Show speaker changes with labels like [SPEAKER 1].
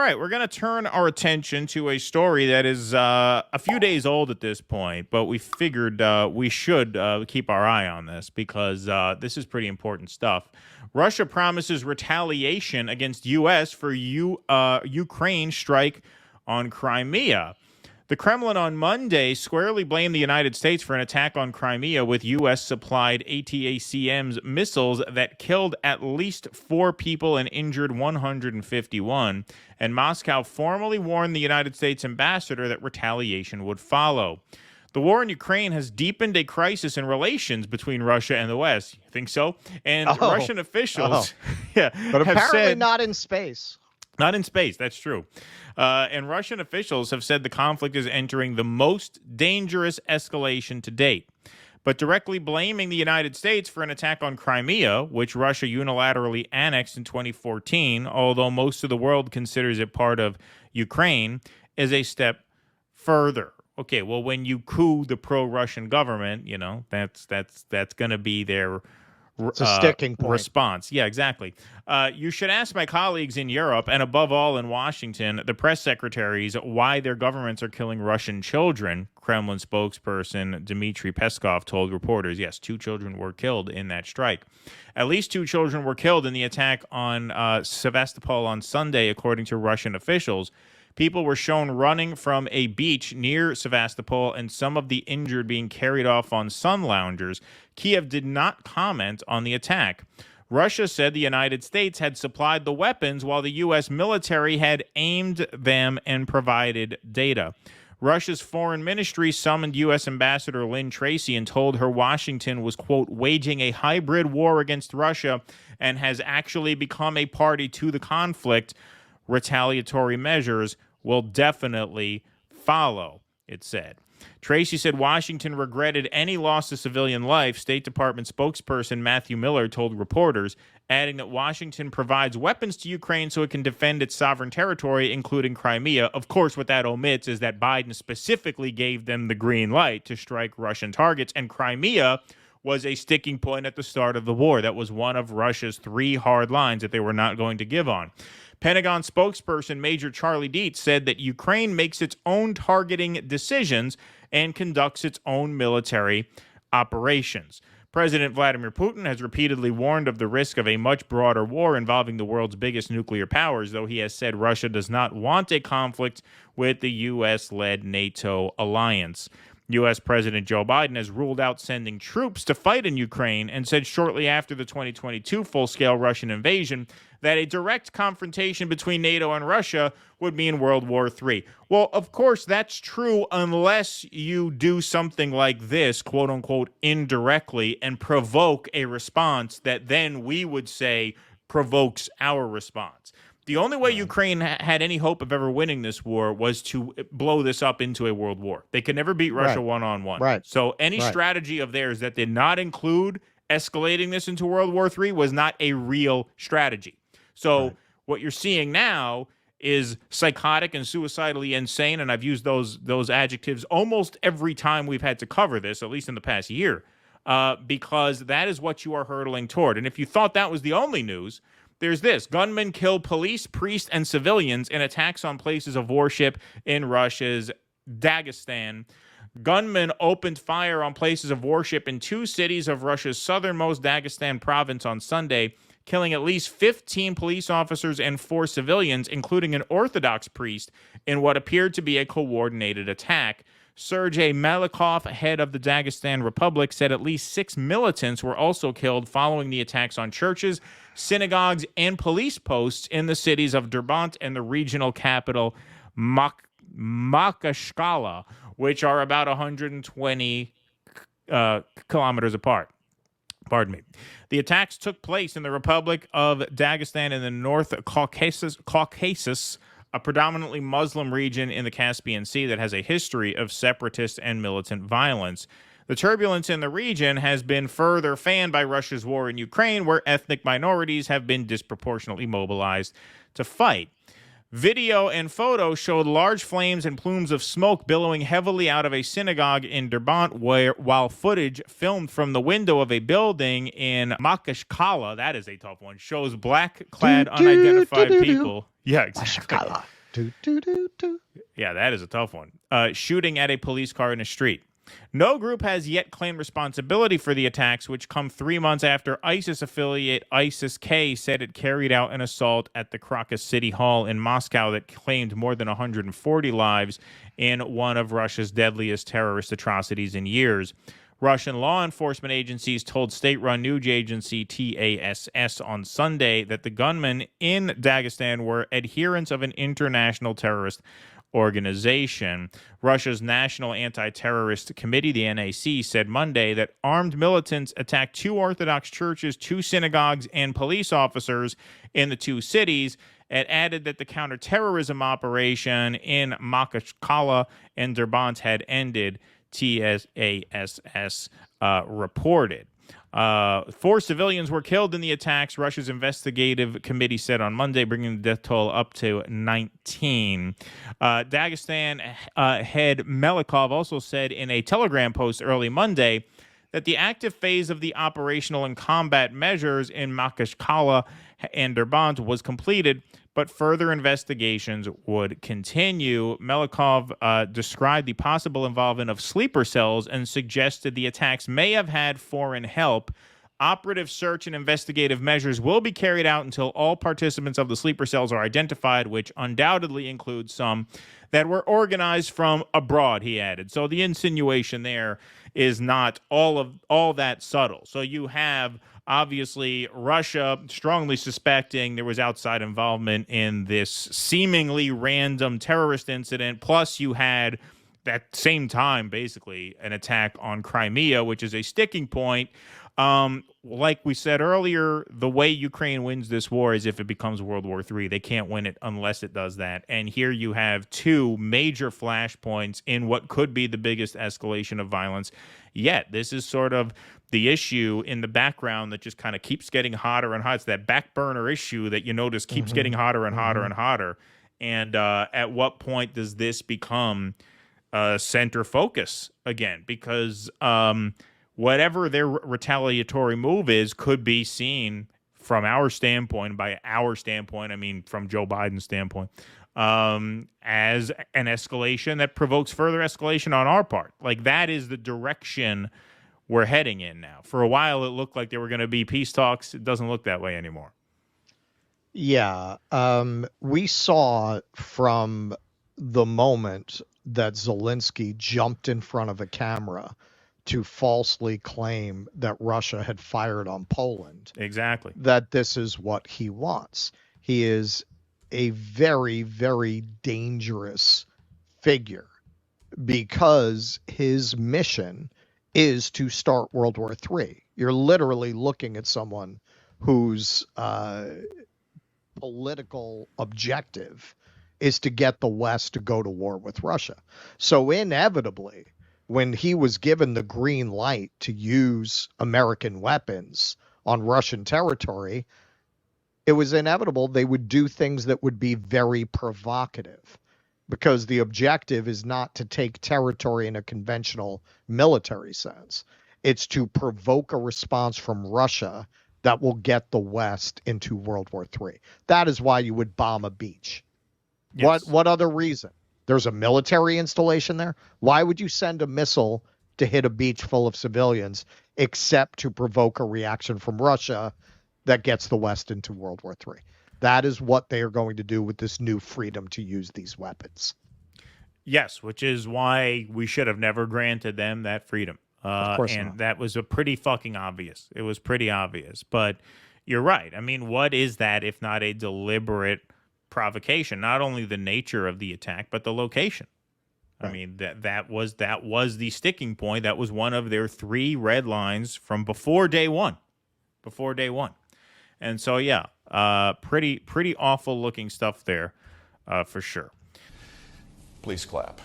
[SPEAKER 1] right, we're going to turn our attention to a story that is a few days old at this point, but we figured we should keep our eye on this because this is pretty important stuff. Russia promises retaliation against U.S. for Ukraine strike on Crimea. The Kremlin on Monday squarely blamed the United States for an attack on Crimea with U.S.-supplied ATACMS missiles that killed at least 4 people and injured 151, and Moscow formally warned the United States ambassador that retaliation would follow. The war in Ukraine has deepened a crisis in relations between Russia and the West. You think so? And Russian officials
[SPEAKER 2] but
[SPEAKER 1] have
[SPEAKER 2] apparently
[SPEAKER 1] said,
[SPEAKER 2] not in space.
[SPEAKER 1] Not in space, that's true. And Russian officials have said the conflict is entering the most dangerous escalation to date. But directly blaming the United States for an attack on Crimea, which Russia unilaterally annexed in 2014, although most of the world considers it part of Ukraine, is a step further. Okay, well, when you coup the pro-Russian government, you know, that's going to be their
[SPEAKER 2] It's a sticking point.
[SPEAKER 1] response. Yeah, exactly. You should ask my colleagues in Europe and above all in Washington, the press secretaries, why their governments are killing Russian children. Kremlin spokesperson Dmitry Peskov told reporters, yes, 2 children were killed in that strike. At least 2 children were killed in the attack on Sevastopol on Sunday, according to Russian officials. People were shown running from a beach near Sevastopol and some of the injured being carried off on sun loungers. Kiev did not comment on the attack. Russia said the United States had supplied the weapons while the U.S. military had aimed them and provided data. Russia's foreign ministry summoned U.S. Ambassador Lynn Tracy and told her Washington was, quote, waging a hybrid war against Russia and has actually become a party to the conflict. Retaliatory measures will definitely follow, it said. Tracy said Washington regretted any loss of civilian life. State Department spokesperson Matthew Miller told reporters, adding that Washington provides weapons to Ukraine so it can defend its sovereign territory, including Crimea. Of course, what that omits is that Biden specifically gave them the green light to strike Russian targets, and Crimea was a sticking point at the start of the war. That was one of Russia's 3 hard lines that they were not going to give on. Pentagon spokesperson Major Charlie Dietz said that Ukraine makes its own targeting decisions and conducts its own military operations. President Vladimir Putin has repeatedly warned of the risk of a much broader war involving the world's biggest nuclear powers, though he has said Russia does not want a conflict with the U.S.-led NATO alliance. U.S. President Joe Biden has ruled out sending troops to fight in Ukraine and said shortly after the 2022 full-scale Russian invasion that a direct confrontation between NATO and Russia would mean World War III. Well, of course, that's true unless you do something like this, quote-unquote, indirectly, and provoke a response that then we would say provokes our response. The only way Ukraine had any hope of ever winning this war was to blow this up into a world war. They could never beat Russia one-on-one.
[SPEAKER 2] Right.
[SPEAKER 1] So any strategy of theirs that did not include escalating this into World War III was not a real strategy. So what you're seeing now is psychotic and suicidally insane, and I've used those adjectives almost every time we've had to cover this, at least in the past year, because that is what you are hurtling toward. And if you thought that was the only news, there's this. Gunmen kill police, priests, and civilians in attacks on places of worship in Russia's Dagestan. Gunmen opened fire on places of worship in 2 cities of Russia's southernmost Dagestan province on Sunday, killing at least 15 police officers and 4 civilians, including an Orthodox priest, in what appeared to be a coordinated attack. Sergei Malikov, head of the Dagestan Republic, said at least 6 militants were also killed following the attacks on churches, synagogues, and police posts in the cities of Derbent and the regional capital Makashkala, which are about 120 kilometers apart. Pardon me. The attacks took place in the Republic of Dagestan in the North Caucasus, a predominantly Muslim region in the Caspian Sea that has a history of separatist and militant violence. The turbulence in the region has been further fanned by Russia's war in Ukraine, where ethnic minorities have been disproportionately mobilized to fight. Video and photos showed large flames and plumes of smoke billowing heavily out of a synagogue in Derbent, while footage filmed from the window of a building in Makashkala, that is a tough one, shows black-clad unidentified people. Yeah, exactly.
[SPEAKER 2] Do, do, do, do.
[SPEAKER 1] Yeah, that is a tough one. Shooting at a police car in a street. No group has yet claimed responsibility for the attacks, which come 3 months after ISIS affiliate ISIS-K said it carried out an assault at the Crocus City Hall in Moscow that claimed more than 140 lives in one of Russia's deadliest terrorist atrocities in years. Russian law enforcement agencies told state-run news agency TASS on Sunday that the gunmen in Dagestan were adherents of an international terrorist organization. Russia's National Anti-Terrorist Committee, the NAC, said Monday that armed militants attacked 2 Orthodox churches, 2 synagogues, and police officers in the 2 cities. It added that the counterterrorism operation in Makachkala and Derbent had ended, TASS reported. 4 civilians were killed in the attacks, Russia's investigative committee said on Monday, bringing the death toll up to 19. Dagestan head Melikov also said in a Telegram post early Monday that the active phase of the operational and combat measures in Makachkala and Derbent was completed, but further investigations would continue. Melikov described the possible involvement of sleeper cells and suggested the attacks may have had foreign help. Operative search and investigative measures will be carried out until all participants of the sleeper cells are identified, which undoubtedly includes some that were organized from abroad, he added. So the insinuation there is not all that subtle. So you have obviously Russia strongly suspecting there was outside involvement in this seemingly random terrorist incident. Plus you had that same time basically an attack on Crimea, which is a sticking point. Like we said earlier, the way Ukraine wins this war is if it becomes World War III. They can't win it unless it does that. And here you have 2 major flashpoints in what could be the biggest escalation of violence yet. This is sort of the issue in the background that just kind of keeps getting hotter and hotter. It's that back burner issue that you notice keeps getting hotter and hotter and hotter. And at what point does this become center focus again? Because whatever their retaliatory move is could be seen from our standpoint. By our standpoint, I mean from Joe Biden's standpoint, as an escalation that provokes further escalation on our part. Like that is the direction we're heading in now. For a while, it looked like there were going to be peace talks. It doesn't look that way anymore.
[SPEAKER 2] Yeah. We saw from the moment that Zelensky jumped in front of a camera to falsely claim that Russia had fired on Poland.
[SPEAKER 1] Exactly.
[SPEAKER 2] That this is what he wants. He is a very, very dangerous figure because his mission is to start World War III. You're literally looking at someone whose political objective is to get the West to go to war with Russia. So inevitably, when he was given the green light to use American weapons on Russian territory, it was inevitable they would do things that would be very provocative, because the objective is not to take territory in a conventional military sense. It's to provoke a response from Russia that will get the West into World War III. That is why you would bomb a beach.
[SPEAKER 1] Yes.
[SPEAKER 2] What other reason? There's a military installation there. Why would you send a missile to hit a beach full of civilians except to provoke a reaction from Russia that gets the West into World War III? That is what they are going to do with this new freedom to use these weapons.
[SPEAKER 1] Yes, which is why we should have never granted them that freedom.
[SPEAKER 2] Of course
[SPEAKER 1] and
[SPEAKER 2] not.
[SPEAKER 1] that was a pretty fucking obvious. It was pretty obvious. But you're right. I mean, what is that if not a deliberate provocation? Not only the nature of the attack, but the location. Right. I mean, that was the sticking point. That was one of their 3 red lines from before day one. And so, yeah, pretty awful looking stuff there, for sure.
[SPEAKER 3] Please clap.